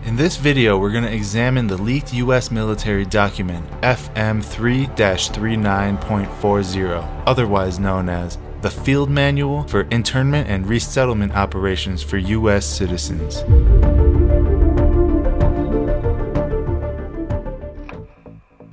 In this video, we're going to examine the leaked U.S. military document FM3-39.40, otherwise known as the Field Manual for Internment and Resettlement Operations for U.S. Citizens.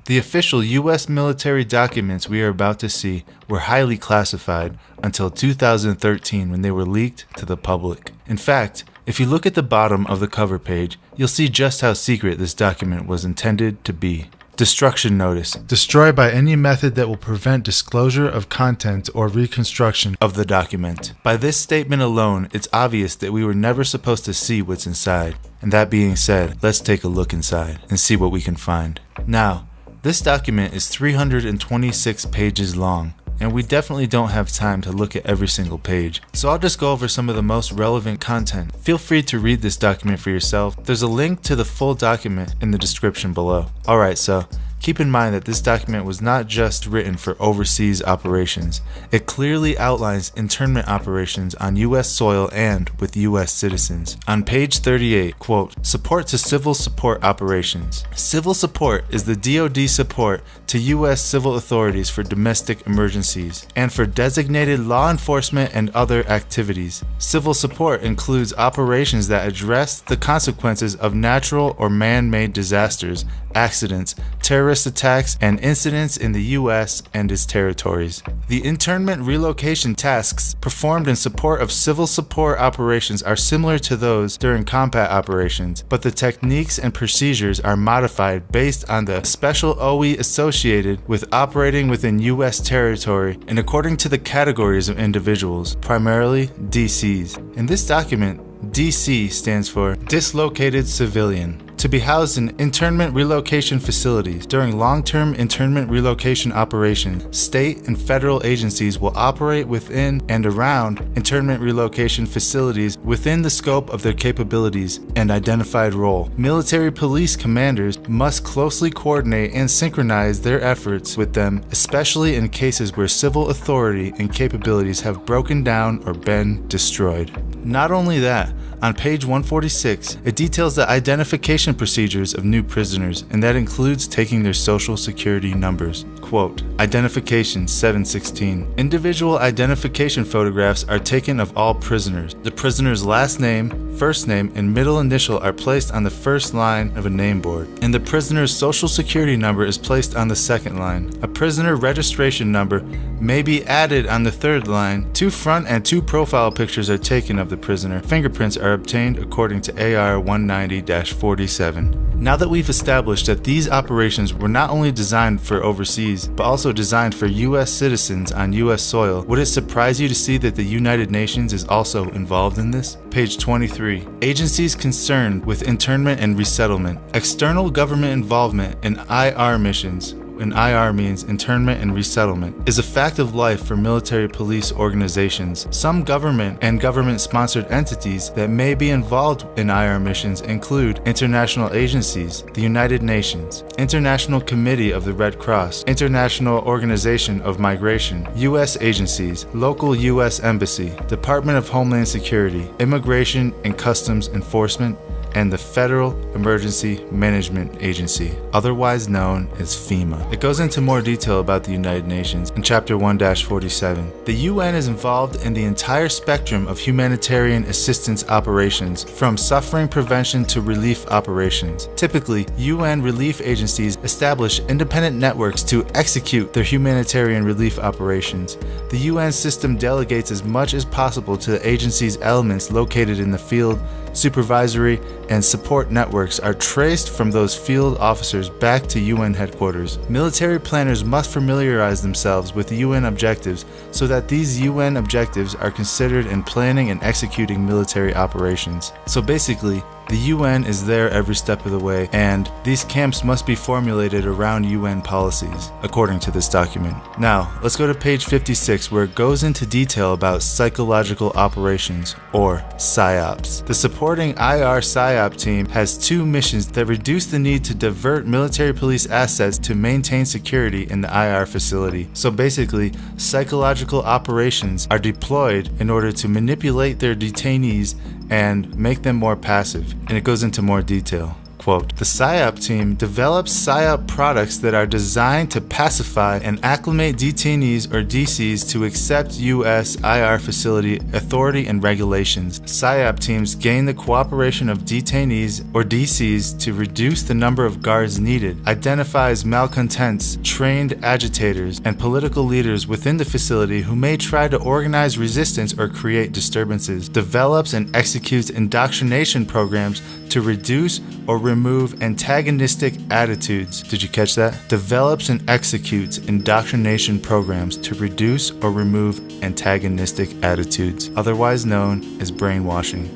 The official U.S. military documents we are about to see were highly classified until 2013 when they were leaked to the public. In fact, if you look at the bottom of the cover page, you'll see just how secret this document was intended to be. Destruction notice. Destroy by any method that will prevent disclosure of content or reconstruction of the document. By this statement alone, it's obvious that we were never supposed to see what's inside. And that being said, let's take a look inside and see what we can find. Now, this document is 326 pages long, and we definitely don't have time to look at every single page. So I'll just go over some of the most relevant content. Feel free to read this document for yourself. There's a link to the full document in the description below. Alright, so keep in mind that this document was not just written for overseas operations. It clearly outlines internment operations on U.S. soil and with U.S. citizens. On page 38, quote, support to civil support operations. Civil support is the DoD support to U.S. civil authorities for domestic emergencies and for designated law enforcement and other activities. Civil support includes operations that address the consequences of natural or man-made disasters, accidents, terrorist attacks, and incidents in the U.S. and its territories. The internment relocation tasks performed in support of civil support operations are similar to those during combat operations, but the techniques and procedures are modified based on the special OE associated with operating within U.S. territory and according to the categories of individuals, primarily DCs. In this document, DC stands for Dislocated Civilian. To be housed in internment relocation facilities. During long-term internment relocation operations, state and federal agencies will operate within and around internment relocation facilities within the scope of their capabilities and identified role. Military police commanders must closely coordinate and synchronize their efforts with them, especially in cases where civil authority and capabilities have broken down or been destroyed. Not only that, on page 146, it details the identification procedures of new prisoners, and that includes taking their social security numbers. Quote, Identification 716. Individual identification photographs are taken of all prisoners. The prisoner's last name, first name, and middle initial are placed on the first line of a name board, and the prisoner's social security number is placed on the second line. A prisoner registration number may be added on the third line. 2 front and 2 profile pictures are taken of the prisoner. Fingerprints are obtained according to AR 190-47. Now that we've established that these operations were not only designed for overseas, but also designed for U.S. citizens on U.S. soil, would it surprise you to see that the United Nations is also involved in this? Page 23. Agencies concerned with internment and resettlement. External government involvement in IR missions, and IR means internment and resettlement, is a fact of life for military police organizations. Some government and government-sponsored entities that may be involved in IR missions include international agencies, the United Nations, International Committee of the Red Cross, International Organization of Migration, U.S. agencies, local U.S. Embassy, Department of Homeland Security, Immigration and Customs Enforcement, and the Federal Emergency Management Agency, otherwise known as FEMA. It goes into more detail about the United Nations in Chapter 1-47. The UN is involved in the entire spectrum of humanitarian assistance operations, from suffering prevention to relief operations. Typically, UN relief agencies establish independent networks to execute their humanitarian relief operations. The UN system delegates as much as possible to the agency's elements located in the field. Supervisory and support networks are traced from those field officers back to UN headquarters. Military planners must familiarize themselves with UN objectives so that these UN objectives are considered in planning and executing military operations. So basically, the UN is there every step of the way, and these camps must be formulated around UN policies, according to this document. Now, let's go to page 56, where it goes into detail about psychological operations, or PSYOPs. The supporting IR PSYOP team has 2 missions that reduce the need to divert military police assets to maintain security in the IR facility. So basically, psychological operations are deployed in order to manipulate their detainees and make them more passive. And it goes into more detail. Quote, the PSYOP team develops PSYOP products that are designed to pacify and acclimate detainees or DCs to accept U.S. IR facility authority and regulations. PSYOP teams gain the cooperation of detainees or DCs to reduce the number of guards needed, identifies malcontents, trained agitators, and political leaders within the facility who may try to organize resistance or create disturbances, develops and executes indoctrination programs to reduce or remove antagonistic attitudes. Did you catch that? Develops and executes indoctrination programs to reduce or remove antagonistic attitudes, otherwise known as brainwashing.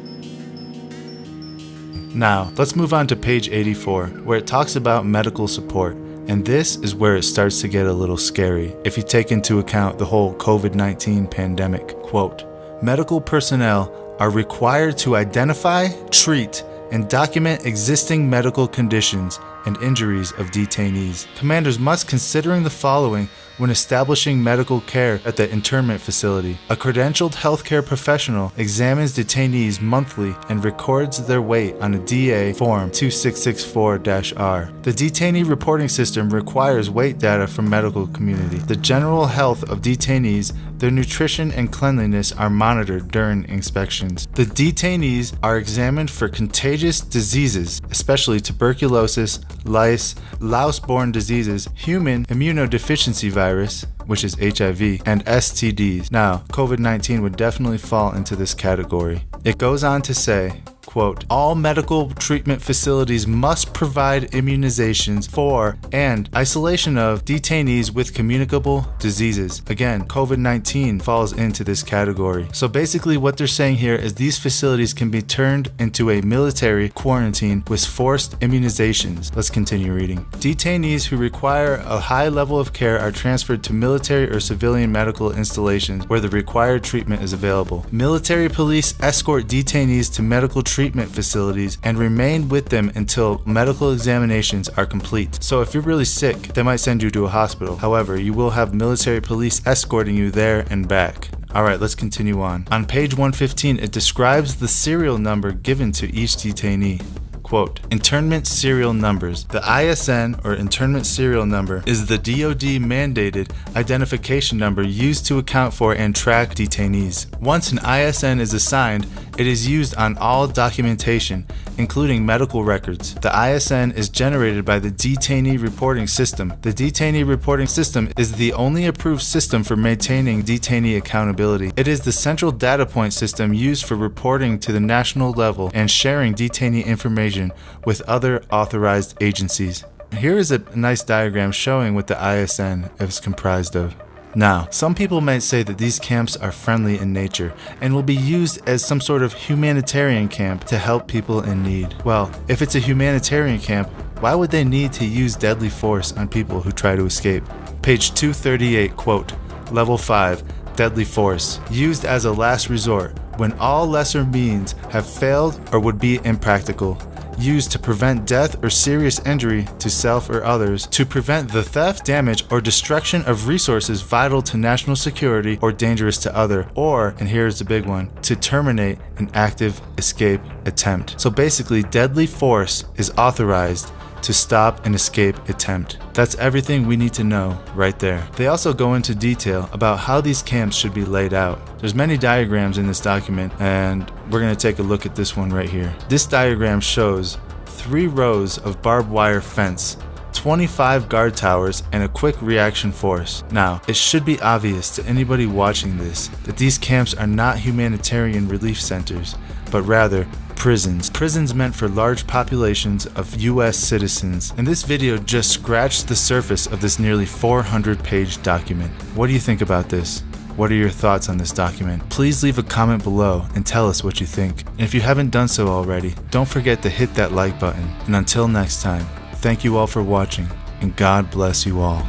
Now, let's move on to page 84, where it talks about medical support. And this is where it starts to get a little scary if you take into account the whole COVID-19 pandemic. Quote, medical personnel are required to identify, treat, and document existing medical conditions and injuries of detainees. Commanders must consider the following when establishing medical care at the internment facility. A credentialed healthcare professional examines detainees monthly and records their weight on a DA Form 2664-R. The detainee reporting system requires weight data from medical community. The general health of detainees, their nutrition and cleanliness are monitored during inspections. The detainees are examined for contagious diseases, especially tuberculosis, lice, louse-borne diseases, human immunodeficiency virus, which is HIV, and STDs. Now, COVID-19 would definitely fall into this category. It goes on to say, quote, all medical treatment facilities must provide immunizations for and isolation of detainees with communicable diseases. Again, COVID-19 falls into this category. So basically what they're saying here is these facilities can be turned into a military quarantine with forced immunizations. Let's continue reading. Detainees who require a high level of care are transferred to military or civilian medical installations where the required treatment is available. Military police escort detainees to medical treatment facilities and remain with them until medical examinations are complete. So if you're really sick, they might send you to a hospital. However, you will have military police escorting you there and back. Alright, let's continue on. On page 115, it describes the serial number given to each detainee. Quote, internment serial numbers. The ISN, or internment serial number, is the DoD mandated identification number used to account for and track detainees. Once an ISN is assigned, it is used on all documentation, including medical records. The ISN is generated by the Detainee Reporting System. The Detainee Reporting System is the only approved system for maintaining detainee accountability. It is the central data point system used for reporting to the national level and sharing detainee information with other authorized agencies. Here is a nice diagram showing what the ISN is comprised of. Now, some people might say that these camps are friendly in nature and will be used as some sort of humanitarian camp to help people in need. Well, if it's a humanitarian camp, why would they need to use deadly force on people who try to escape? Page 238, quote, Level 5, deadly force, used as a last resort, when all lesser means have failed or would be impractical. Used to prevent death or serious injury to self or others, to prevent the theft, damage, or destruction of resources vital to national security or dangerous to other, or, and here's the big one, to terminate an active escape attempt. So basically, deadly force is authorized to stop an escape attempt. That's everything we need to know right there. They also go into detail about how these camps should be laid out. There's many diagrams in this document, and we're going to take a look at this one right here. This diagram shows 3 rows of barbed wire fence, 25 guard towers, and a quick reaction force. Now, it should be obvious to anybody watching this that these camps are not humanitarian relief centers, but rather prisons. Prisons meant for large populations of US citizens. And this video just scratched the surface of this nearly 400-page document. What do you think about this? What are your thoughts on this document? Please leave a comment below and tell us what you think. And if you haven't done so already, don't forget to hit that like button. And until next time, thank you all for watching, and God bless you all.